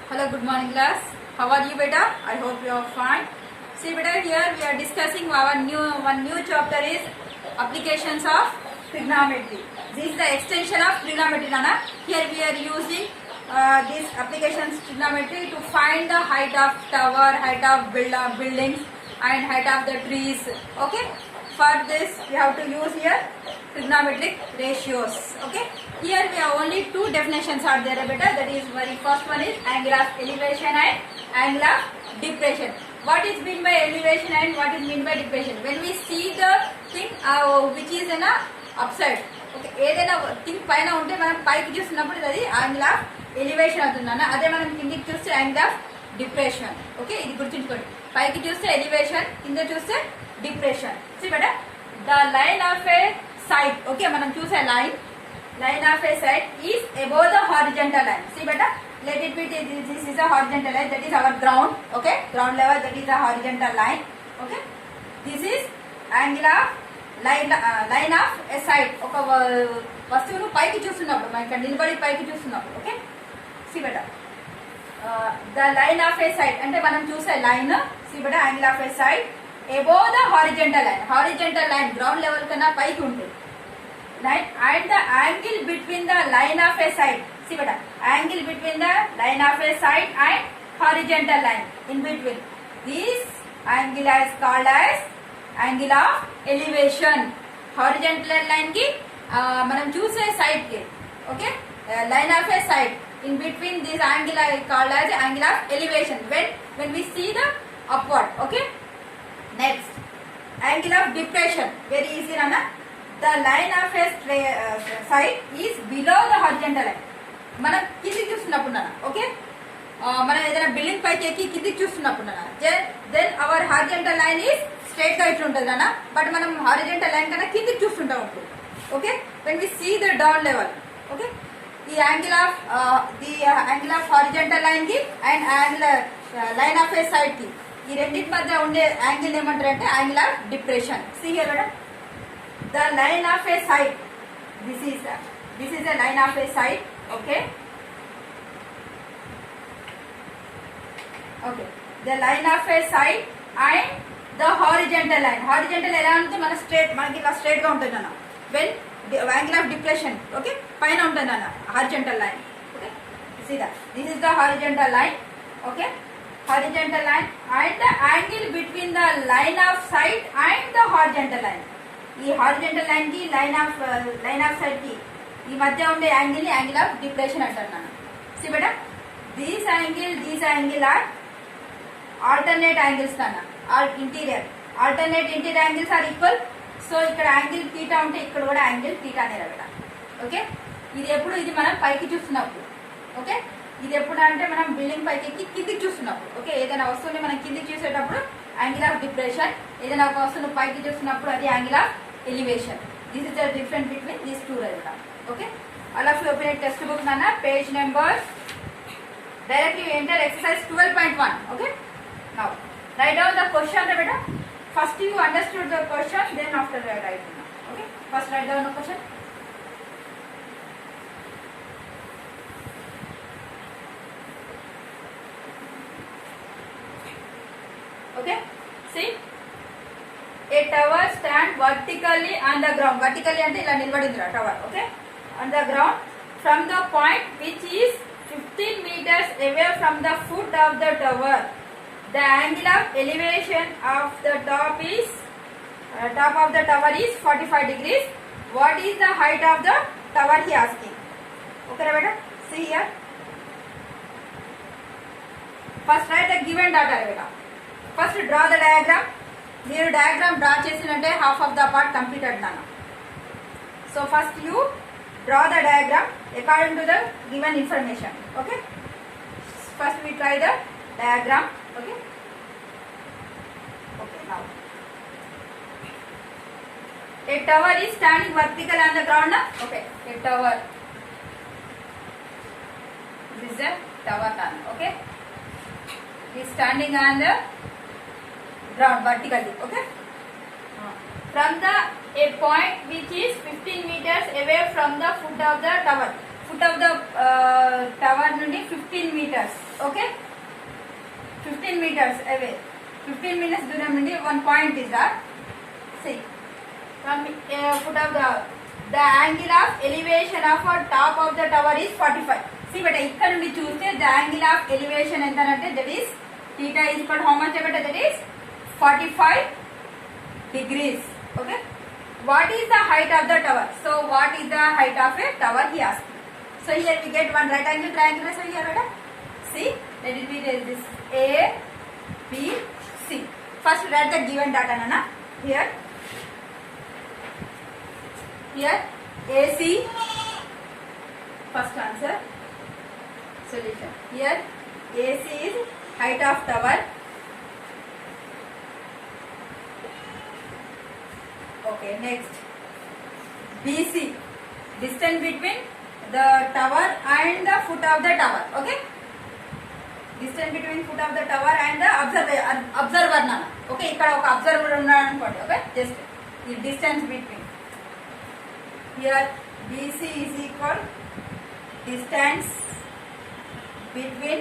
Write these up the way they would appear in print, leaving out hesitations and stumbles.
Hello, good morning class. How are you beta? I hope you are fine. See beta, here we are discussing our new chapter is applications of trigonometry. This is the extension of trigonometry Nana. Here we are using these applications trigonometry to find the height of tower, height of buildings and height of the trees. Okay. For this we have to use here trigonometric ratios. Okay. Here we have only two definitions are there beta. That is very first one is angle of elevation and angle of depression. What is mean by elevation and what is mean by depression? When we see the thing which is in a upside. Okay. ఏదైనా thing పైన ఉంటే మనం పైకి చూస్తున్నప్పుడు అది angle of elevation అవుతుందన్న. అదే మనం కిందికి చూస్తే యాంగిల్ ఆఫ్ డిప్రెషన్. ఓకే, ఇది గుర్తుంచుకోండి. పైకి చూస్తే ఎలివేషన్, కింద చూస్తే depression. See better, the line of a side. Okay, మనం చూసే line of a side is above the horizontal line. See better, let it be this is a horizontal line, that is our ground. Okay, ground level, that is the horizontal line. Okay, this is angle of line of a side. ఒక వస్తువును పైకి చూస్తున్నప్పుడు మనం ఇక్కడ నిలబడి పైకి చూస్తున్నప్పుడు. Okay, see better, the line of a side అంటే మనం చూసే line. see better, angle of a side above the horizontal line. Horizontal line ground level కన్నా పైకి ఉంటుంది. Right, and the angle between the line of a side. See better, angle between the line of a side and horizontal line in between. This angle is called as angle of elevation. Horizontal line ki మనం చూసే side ki. Okay, line of a side in between this angle is called as angle of elevation when we see the upward. Okay. Next, angle of depression. Very easy, Nana. The line of a side is below the horizontal line. మనం కిందికి చూస్తున్నప్పుడు నాన్న. Okay, మనం ఏదైనా building పైకి ఎక్కి కిందికి చూస్తున్నప్పుడు నాన్న, then our horizontal line is straight గా ఇట్లా ఉంటుంది నాన్న. బట్ మనం హారిజంటల్ లైన్ కన్నా కిందికి చూస్తుంటాం ఇప్పుడు. Okay, when we see the down level. Okay, ఈ యాంగిల్ ఆఫ్ హారిజంటల్ లైన్ కి and line of a side కి, ఈ రెండింటి మధ్య ఉండే యాంగిల్ ఏమంటారు అంటే angle of depression. See here madam, the line of a side, this is a line of a side. Okay, the line of a side and the horizontal line. Horizontal ఎలా అంటే మన స్ట్రైట్, మనకి ఇలా straight గా ఉంటుంది అన్న. When angle of depression, okay, పైన ఉంటుంది అన్న horizontal line. Okay, see that this is the horizontal line. Okay, horizontal line and the angle between the line of side and the horizontal line. ఈ horizontal line కి line of side కి ఈ మధ్య ఉండే angle ని angle of depression అంటారు నాన్న. See బేటా, these angle are alternate angles నాన్న. Alternate interior angles are equal. So ఇక్కడ యాంగిల్ థీటా ఉంటే ఇక్కడ కూడా యాంగిల్ థీటా అనేది బేటా. ఓకే, ఇది మనం పైకి చూస్తున్నప్పుడు. ఓకే, ఇది ఎప్పుడు అంటే మనం బిల్డింగ్ పైకి ఎక్కి కిందికి చూస్తున్నప్పుడు. ఓకే, ఏదైనా వస్తువుని మనం కిందికి చూసేటప్పుడు యాంగిల్ ఆఫ్ డిప్రెషన్, ఏదైనా ఒక వస్తువును పైకి చూస్తున్నప్పుడు అది angle of elevation. This is the difference between these two right. Okay, all of you open text book నాన్న, page number directly enter exercise 12.1. Okay, now write down the question బేటా. First you understood the question, then after write. Okay, first write down the question. Okay, see, a tower stand vertically on the ground. Vertically ante ila nilbadindra tower. Okay, on the ground from the point which is 15 meters away from the foot of the tower. The angle of elevation of the top of the tower is 45 degrees. What is the height of the tower, he asking. Okay beta, see here. First write the given data beta. First draw the diagram. మీరు diagram draw చేసినట్టే half of the part completed నాన్న. So first you draw the diagram according to the given information. Okay, first we try the diagram. Okay, now a tower is standing vertical on the ground. Okay, a tower, this is a tower now. Okay, is standing on the ground vertically. Okay, from a point which is 15 meters away from the foot of the tower. Foot of the tower నుండి 15 meters. Okay, 15 meters away, 15 minutes దూరం నుండి 1 point is that. See, from foot of the angle of elevation of top of the tower is 45. See beta, ఇక్కడ నుండి చూస్తే the angle of elevation ఎంత అంటే that is theta is equal to how much beta, that is 45 degrees. Okay, what is the height of the tower? So what is the height of a tower he asked. So here we get one right angle triangle. So here beta, see, let it be this A B C. First write the given data nana. Here AC, first answer, solution. Here AC is height of tower. Okay, next BC, distance between the tower and the foot of the tower. Okay, distance between foot of the tower and the observer nana. Okay, ikkada oka observer unnadu anukondi. Okay, just the distance between. Here BC is equal distance between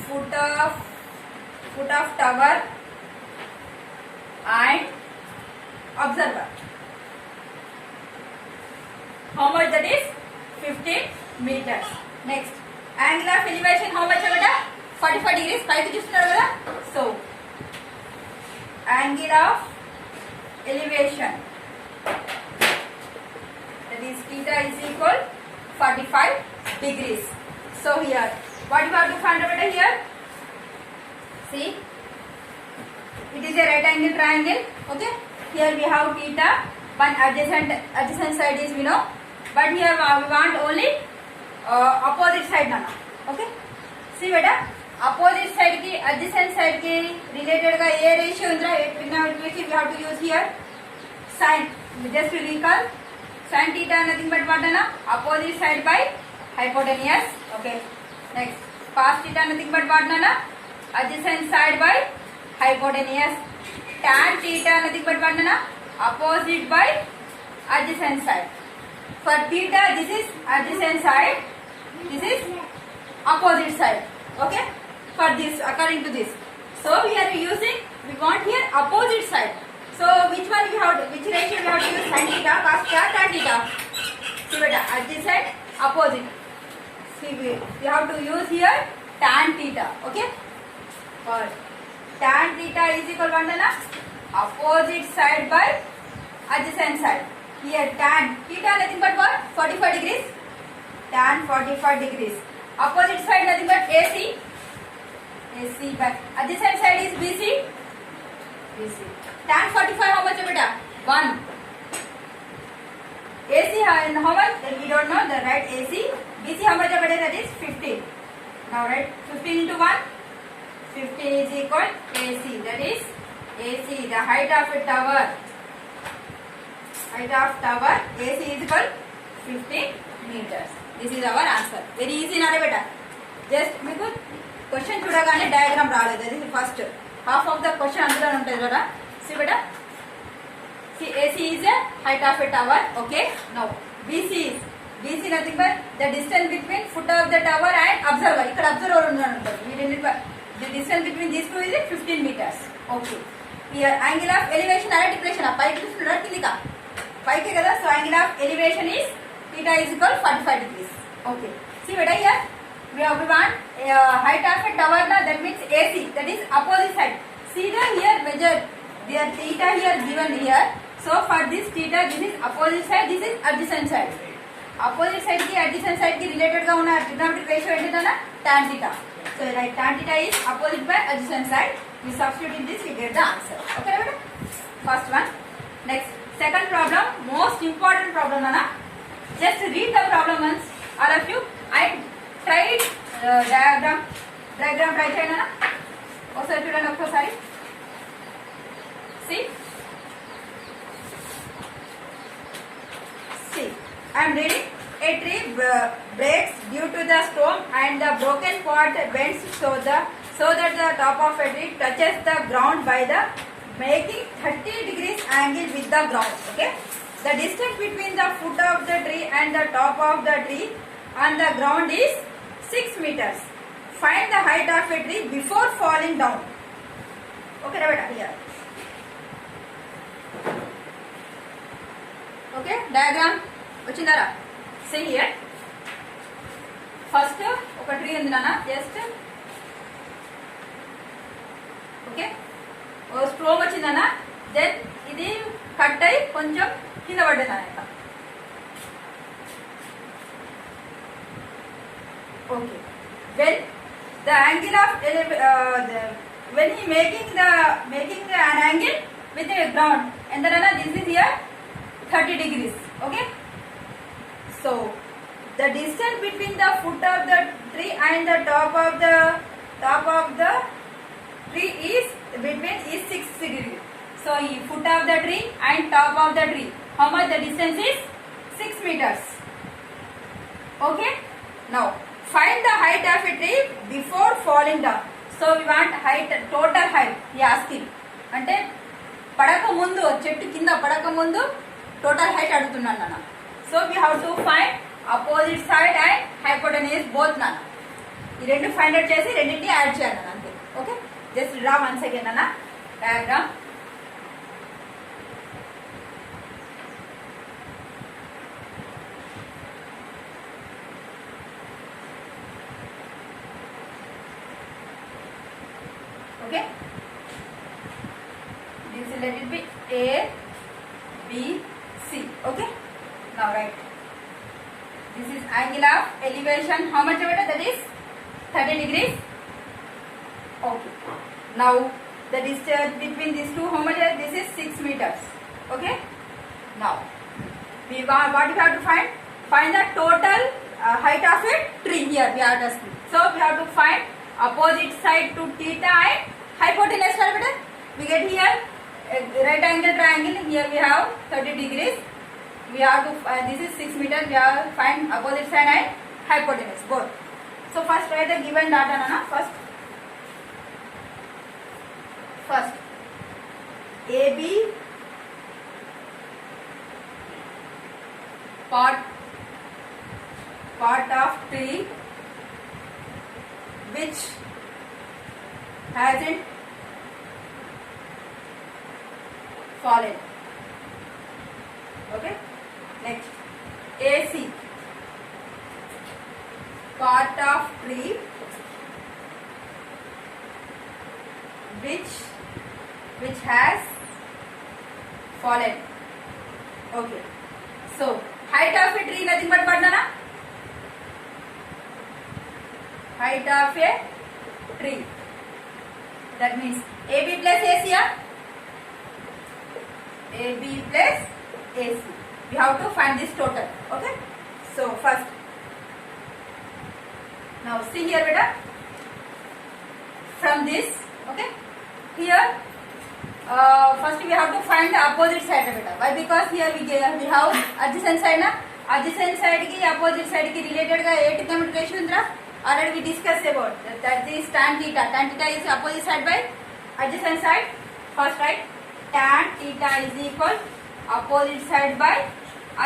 foot of tower and observer. How much that is? 15 meters. Next, angle of elevation how much beta? 45 degrees. పైకి చూస్తున్నారు కదా. So angle of elevation, that is theta is equal 45 degrees. So here what you have to find out here? See, it is a right angle triangle. Okay, here we have theta, one adjacent side is we know, but here we want only opposite side nana. Okay, see beta, opposite side ki adjacent side ki related ga a ratio undra, which we have to use here sin. Just to recall, sin theta nothing but what nana, opposite side by hypotenuse. Okay, next cos theta nothing but what nana, adjacent side by hypotenuse. Tan theta nothing but what nana, opposite by adjacent side. For theta this is adjacent side, this is opposite side. Okay, for this according to this. So we are using, we want here opposite side. So which one we have, which ratio we have to use? Sin theta, cos theta, tan theta. See beta, adjacent, opposite. See, we have to use here tan theta. Okay, for tan theta is equal to na, opposite side by adjacent side. Here tan theta nothing but what? 45 degrees. Tan 45 degrees. Opposite side nothing but AC. AC by adjacent side is BC. BC. Tan 45 how much beta? 1. AC how much? Then we don't know. The right AC. BC how much beta? That is 15. Now write 15 into 1. 15 is equal AC. That is AC, the height of a tower. Height of tower AC is equal 15 meters. This is our answer. Very easy na beta. Just meeku question chudagane diagram raaledu. This is first half of the question andulo untadi kada. See beta. See, AC is a height of a tower. Okay. Now BC is nothing but the distance between foot of the tower and observer. Ikkada observer unnadu. The distance between these two is 15 meters. Okay. Here angle of elevation and depression. Paiki చూస్తున్నారు కిందికా పైకి కదా. So angle of elevation is theta is equal 45 degrees. Okay. See beta, here we want height of a tower na, that means AC, that is opposite side. See the here measure their theta here given here. So for this theta, this is opposite side, this is adjacent side. Opposite side ki adjacent side ki related ga unna trigonometric ratio entana tan theta. So right, tan theta is opposite by adjacent side. We substitute in this, we get the answer. Okay beta? First one. Next, second problem, most important problem nana. Just read the problem once, all of you. I tried diagram try cheyandi nana. ఒకసారి చూడండి ఒక్కసారి. See, I am reading. A tree breaks due to the storm and the broken part bends so that the top of a tree touches the ground by the making 30 degrees angle with the ground. Okay, the distance between the foot of the tree and the top of the tree on the ground is 6 meters. find the height of a tree before falling down. Okay beta, here. Okay, diagram vachindara. See here. First oka tree undi nana, just okay, oh storm వచ్చిందన్న. Then ఇది cut అయి కొంచెం కింద పడ్డది అన్న. Okay, when the angle of when he making an angle with the ground, and then this is here 30 degrees. Okay, so the distance between the foot of the tree and the top of the tree is 6 degrees. So foot of the tree and top of the tree, how much the distance is? 6 meters. Okay, now find the height of a tree before falling down. So we want height, total height he asking. అంటే పడక ముందు, చెట్టు కింద పడక ముందు total height అడుగుతున్నాను నాన్న. So we have to find opposite side and hypotenuse both నాన్న. ఈ రెండు ఫైండ్ అవుట్ చేసి రెండింటిని యాడ్ చేయాలి నాన్న, అంతే. Okay, just draw once again నాన్న diagram. Okay, this is let it be A, B, C. Okay, now write. This is angle of elevation. How much over that is 30 degrees. Okay, now the distance between these two, how much? This is 6 meters. Okay, now what we have to find the total height of a tree. Here we are asking. So we have to find opposite side to theta and hypotenuse. We get here a right angle triangle. Here we have 30 degrees. We have to this is 6 meters. We have to find opposite side and hypotenuse both. So first write the given data nana. First AB part of tree which hasn't fallen. Okay, next AC part of tree which has fallen. Okay, so height of a tree nothing but what nana? Height of a tree, that means AB plus AC. AB plus AC. We have to find this total. Okay, so first, now see here beta, from this, okay, here first we have to find the opposite side beta. Why? Because here we have adjacent side na, adjacent side ki opposite side ki related ga 8 km ratio undra. Already we discussed about that is tan theta. Tan theta is opposite side by adjacent side. First write tan theta is equal opposite side by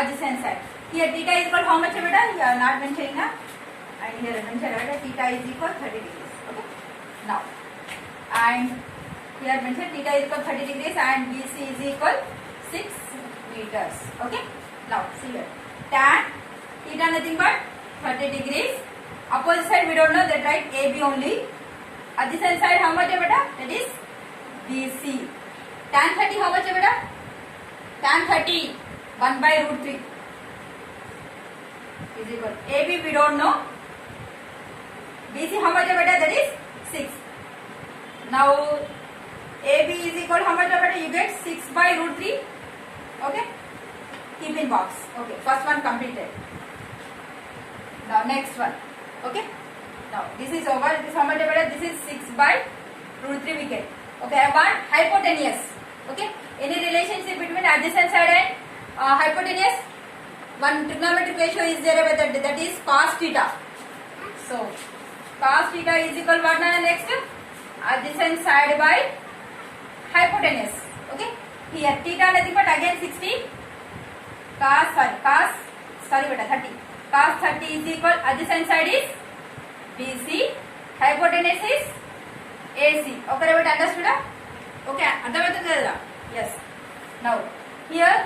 adjacent side. Here theta is equal how much beta? You are not mentioning na, and here mentioned that theta is equal 30 degrees. Okay, now and here mentioned theta is equal 30 degrees and BC is equal 6 meters. Okay, now see here tan theta nothing but 30 degrees. Opposite side we don't know, that right, AB only. Adjacent side how much beta? That is BC. Tan 30 how much beta? Tan 30 1 by root 3 is equal. AB we don't know. BC how much beta? That is 6. Now AB is equal how much beta? You get 6 by root 3. Okay, keep in box. Okay, first one completed. Now next one. Okay, now this is over. This how much beta? This is 6 by root 3 we get. Okay, I want hypotenuse. Okay, any relationship between adjacent side and hypotenuse? One trigonometric ratio is there, that is cos theta. So cos theta is equal what now? Next, adjacent side by hypotenuse. Okay, here theta nothing but again 60 cos 30. Cos 30 is equal, adjacent side is BC hypotenuse is AC. Okay, everybody understood? Okay, అర్థమవుతుంది కదా? Yes. Now here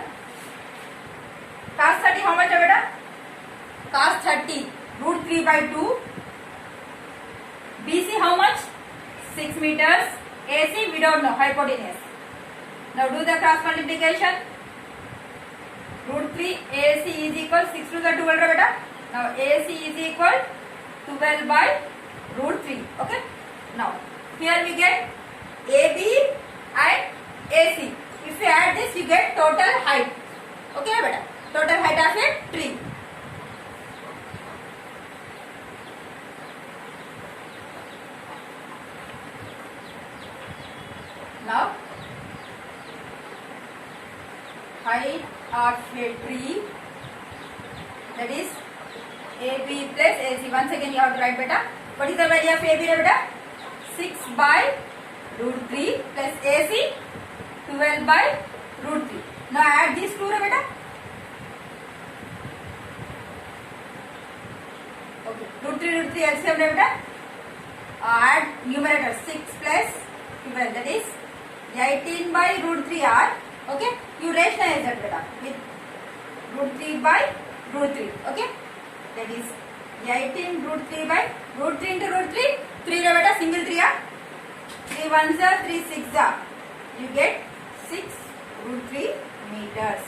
cos 30 how much beta? Cos 30 root 3 by 2. BC how much? 6 meters. AC we don't know, hypotenuse. Now do the cross multiplication. Root 3 AC is equal 6 to the 12 beta. Now AC is equal 12 by root 3. Okay. Now here we get AB and AC. If you add this, you get total height. Okay beta. Total height of a tree. Now height of a tree, that is AB plus AC. Once again you have to write beta. What is the value of AB beta? 6 by root 3 plus AC 12 by root 3. Now add these two beta. Okay, root 3 LCM beta. Add numerator 6 plus 12, that is 18 by root 3 R. Okay, you rationalize that beta with root 3 by root 3. Okay, that is 18 root 3 by root 3 into root 3. 3 beta single 3 R. 3 1s are 3 6 are. You get 6 root 3 meters.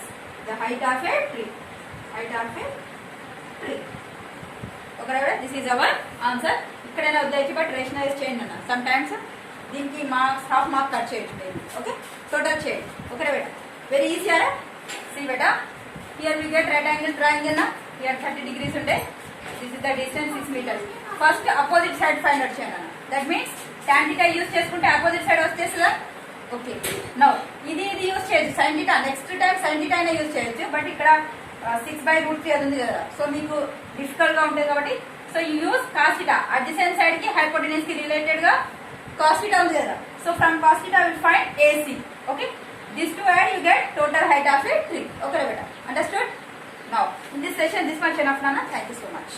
The height of a tree. Height of a tree. Okay, this is our answer. ikkadena uddaychi but rationalize cheyandi anna. Sometimes దీనికి marks half mark cut చేయొచ్చు. ఓకే, total చేయండి. Okay బేటా, very easy అరా. See బేటా, here we get right angle triangle నా. Here 30 degrees ఉంటే this is the distance 6 meters. First opposite side find out చేయండి అన్న. That means tan theta use చేసుకుంటే అపోజిట్ సైడ్ వచ్చేస్తుందా. ఓకే, నౌ ఇది యూజ్ చేయొచ్చు sin theta. Next time sin theta అయినా use చేయొచ్చు. బట్ ఇక్కడ 6 by root 3 అది ఉంది కదా, సో మీకు డిఫికల్ట్ గా ఉంటుంది కాబట్టి so you use cos theta. Adjacent side కి హైపోటెన్యూస్ కి రిలేటెడ్ గా cos theta ఉంది కదా, so from cos theta we will find AC. Okay, these two add you get total height of a tree. Okay beta, understood? Now in this session this much enough Nana. Thank you so much.